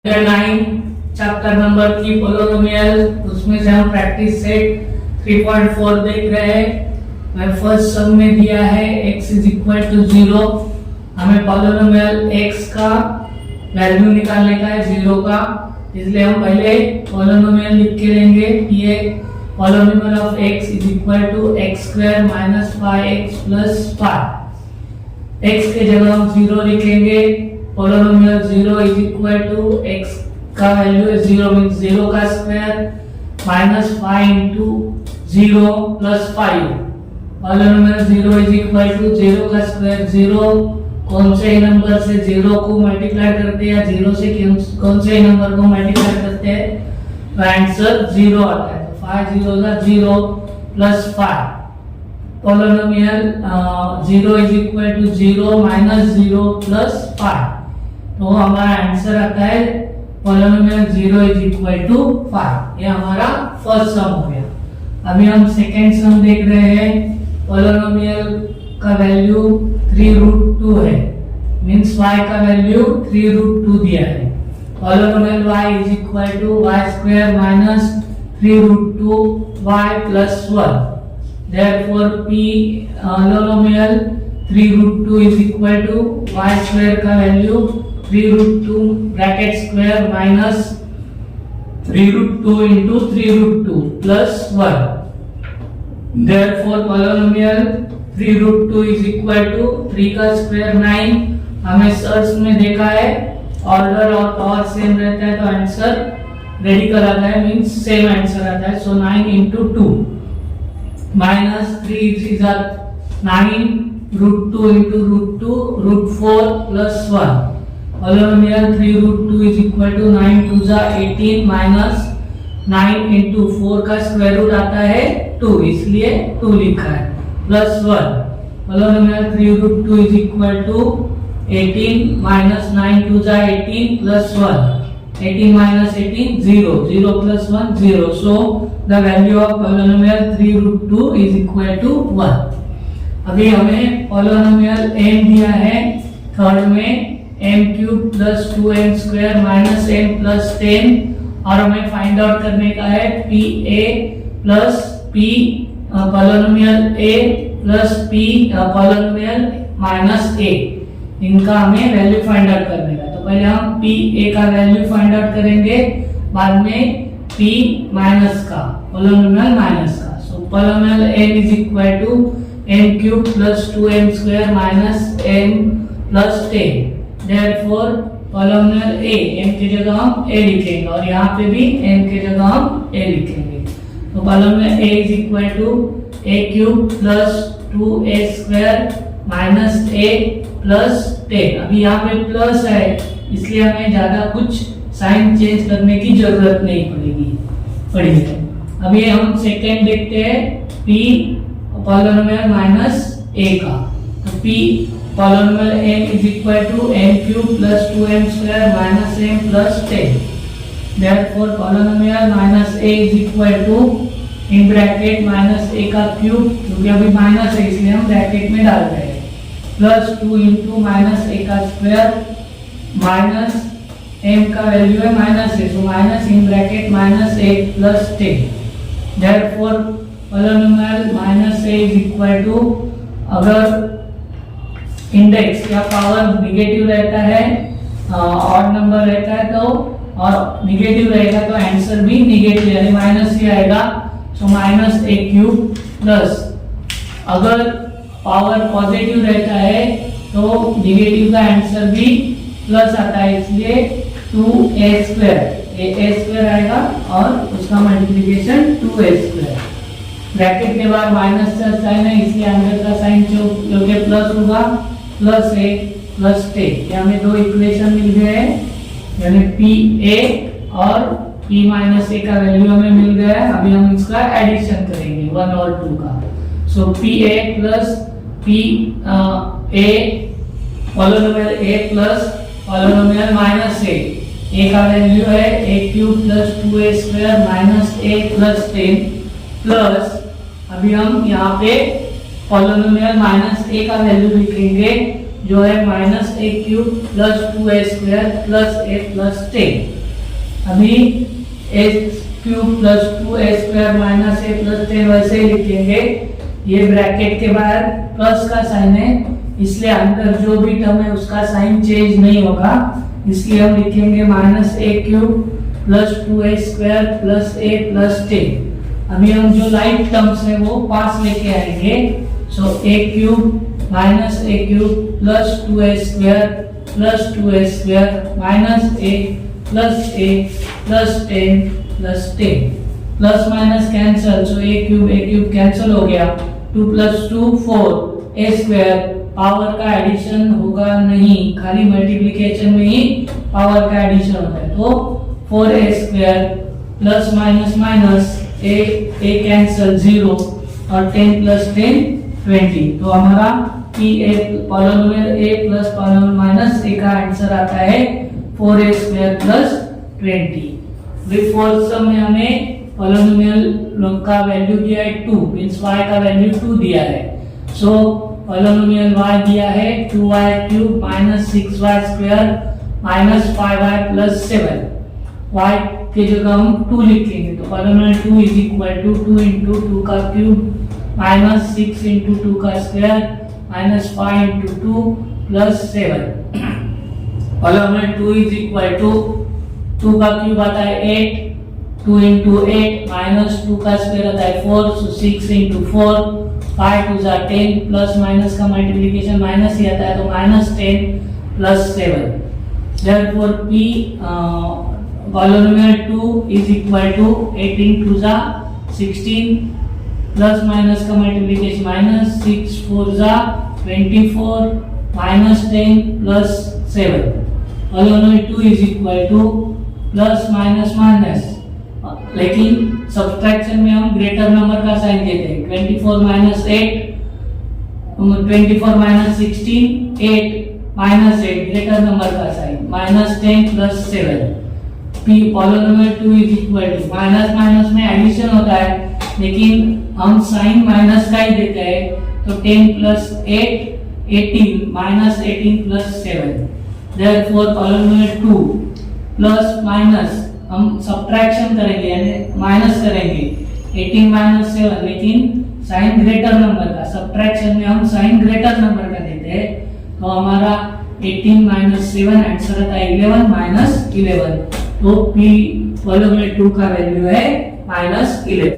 9 chapter number 3 polynomial, उसमें से हम प्रैक्टिस सेट 3.4 देख रहे हैं। मैं फर्स्ट सम में दिया है x इज इक्वल टू 0। हमें पोलिनोमियल x का वैल्यू निकालने का है 0 का, इसलिए हम पहले पोलिनोमियल लिख के लेंगे। ये polynomial of x is equal to x square minus 5x plus 5। x के जगह हम 0 लिखेंगे। Polynomial 0 is equal to x का वैल्यू है 0 मींस 0 का square minus 5 into 0 plus 5। Polynomial 0 is equal to 0 का स्क्वायर 0, कौन से नंबर से 0 को मल्टीप्लाई करते हैं या 0 से कौन से नंबर को मल्टीप्लाई करते हैं, तो आंसर 0 आता है। तो 5 0 का 0 plus 5। Polynomial 0 is equal to 0 minus 0 plus 5, तो हमारा आंसर आता है पोलिनोमियल 0 इज इक्वल टू 5। ये हमारा फर्स्ट सम हो गया। अभी हम सेकेंड सम देख रहे हैं। पोलिनोमियल का वैल्यू 3√2 है, मींस y का वैल्यू 3√2 दिया है। Polynomial y is equal to y square minus 3√2 y plus 1। Therefore polynomial 3√2 is equal to y square का वैल्यू 3√2 bracket square minus 3√2 into 3√2 plus 1। Therefore polynomial 3√2 is equal to 3 का स्क्वायर 9। हमें सर्च में देखा है ऑर्डर और पावर सेम रहता है तो आंसर रेडिकल आता है, मींस सेम आंसर आता है। सो 9 into 2 minus 3 is 9 √2 into √2 √4 plus 1। Polynomial 3√2 is equal to 9 2 जा 18 minus 9 into 4 का स्क्वायर रूट आता है 2, इसलिए 2 लिखा है plus 1। Polynomial 3√2 is equal to 18 minus 9 2 जा 18 plus 1। 18 minus 18 0, 0 plus 1 0, so the value of polynomial 3√2 is equal to 1। अभी हमें पोलिनोमियल m दिया है थर्ड में m³ plus 2m square minus m plus 10, और हमें फाइंड आउट करने का है pa plus p polynomial a plus p polynomial minus a, इनका हमें वैल्यू फाइंड आउट करने का। तो पहले हम pa का वैल्यू फाइंड आउट करेंगे, बाद में p माइनस का पोलिनोमियल माइनस का। So polynomial m is equal to m³ plus 2m square minus m plus 10। Therefore polynomial a, m की जगह हम a लिखेंगे और यहाँ पे भी m की जगह हम a लिखेंगे। तो polynomial a is equal to a³ plus 2a square minus a plus 10। अभी यहाँ पे प्लस है इसलिए हमें ज्यादा कुछ साइन चेंज करने की जरूरत नहीं पड़ेगी। अभी हम सेकेंड देखते हैं p पोलिनोमियल माइनस a का। तो p polynomial m is equal to m³ plus 2m square minus m plus 10। Therefore polynomial minus a is equal to in bracket minus a का क्यूब, क्योंकि अभी माइनस है इसलिए हम ब्रैकेट में डाल रहे हैं, प्लस 2 इंटू माइनस a का स्क्वायर माइनस m का वैल्यू है minus a, so minus in bracket minus a plus 10। Therefore polynomial minus a is equal to, अगर इंडेक्स या पावर निगेटिव रहता है ऑड नंबर रहता है तो, और निगेटिव रहेगा तो आंसर भी निगेटिव यानी माइनस ही आएगा। सो माइनस a³ प्लस, अगर पावर पॉजिटिव रहता है तो निगेटिव का आंसर भी प्लस आता है, इसलिए 2a² आएगा और उसका मल्टीप्लिकेशन 2a²। ब्रैकेट के बाद माइनस का साइन है इसलिए अंदर का साइन जो कि प्लस होगा, प्लस a प्लस 10। ये हमें दो इक्वेशन मिल गए हैं, यानी pa और p माइनस a का वैल्यू हमें मिल गया है। अभी हम इसका एडिशन करेंगे 1 और 2 का। सो pa plus p a polynomial a plus polynomial minus a का वैल्यू है a³ plus 2a square minus a plus 10 plus, अभी हम यहाँ पे पोलिनोमियल माइनस a का वैल्यू लिखेंगे जो है minus a³ plus 2a square plus a plus 10। अभी x cube plus 2a² minus a plus 10 वैसे ही लिखेंगे। ये ब्रैकेट के बाहर प्लस का साइन है, इसलिए अंदर जो भी टर्म है उसका साइन चेंज नहीं होगा, इसलिए हम लिखेंगे minus a cube plus 2a² plus a plus 10। अभी हम जो लाइट टर्म्स है वो पास लेके आएंगे। सो a cube minus a cube plus 2a² plus 2a² minus a plus a plus 10 plus 10। Plus minus cancel, so a cube cancel हो गया। 2 plus 2 4, a²। Power का एडिशन होगा नहीं, खाली मल्टीप्लिकेशन में ही पावर का एडिशन होता है। तो 4a² plus minus minus a cancel 0 और 10 प्लस 10 20। तो हमारा polynomial a plus polynomial minus a का आंसर आता है 4a² प्लस 20। फोर्थ सम में हमें पॉलिनोमियल का वैल्यू दिया है 2, मींस y का वैल्यू 2 दिया है। सो पॉलिनोमियल y दिया है 2y cube minus 6y² minus 5y plus 7। y के जगह हम 2 लिखेंगे, तो polynomial 2 is equal to 2 into 2 का क्यूब माइनस 6 इंटू 2 का square minus 5 into 2 plus 7। Polynomial 2 is equal to 2 का क्यूब आता है 8, 2 इंटू 8 माइनस 2 का स्क्वायर आता है 4, सो 6 इंटू 4, 5 2 जा 10, प्लस माइनस का मल्टीप्लिकेशन माइनस ही आता है, तो minus 10 plus 7। Therefore p polynomial 2 is equal to 18 2 जा 16, प्लस माइनस का मल्टीप्लिकेशन माइनस 6 4 जा 24 minus 10 plus 7। Polynomial 2 is equal to plus minus minus, लेकिन सब्ट्रैक्शन में हम ग्रेटर नंबर का साइन देते हैं। 24 minus 8, 24 minus 16, 8 minus 8 greater number का sign minus 10 plus 7। p polynomial 2 is equal to minus minus में एडिशन होता है, लेकिन हम साइन माइनस का ही देते हैं, तो 10 plus 8 18 minus 18 plus 7। Therefore polynomial 2 plus minus हम सब्ट्रैक्शन करेंगे यानी माइनस करेंगे 18 माइनस 7, लेकिन साइन ग्रेटर नंबर का, सब्ट्रैक्शन में हम साइन ग्रेटर नंबर का देते हैं, तो हमारा 18 माइनस 7 आंसर आता है 11 माइनस 11। तो p पॉलिनोमियल 2 का वैल्यू है -11।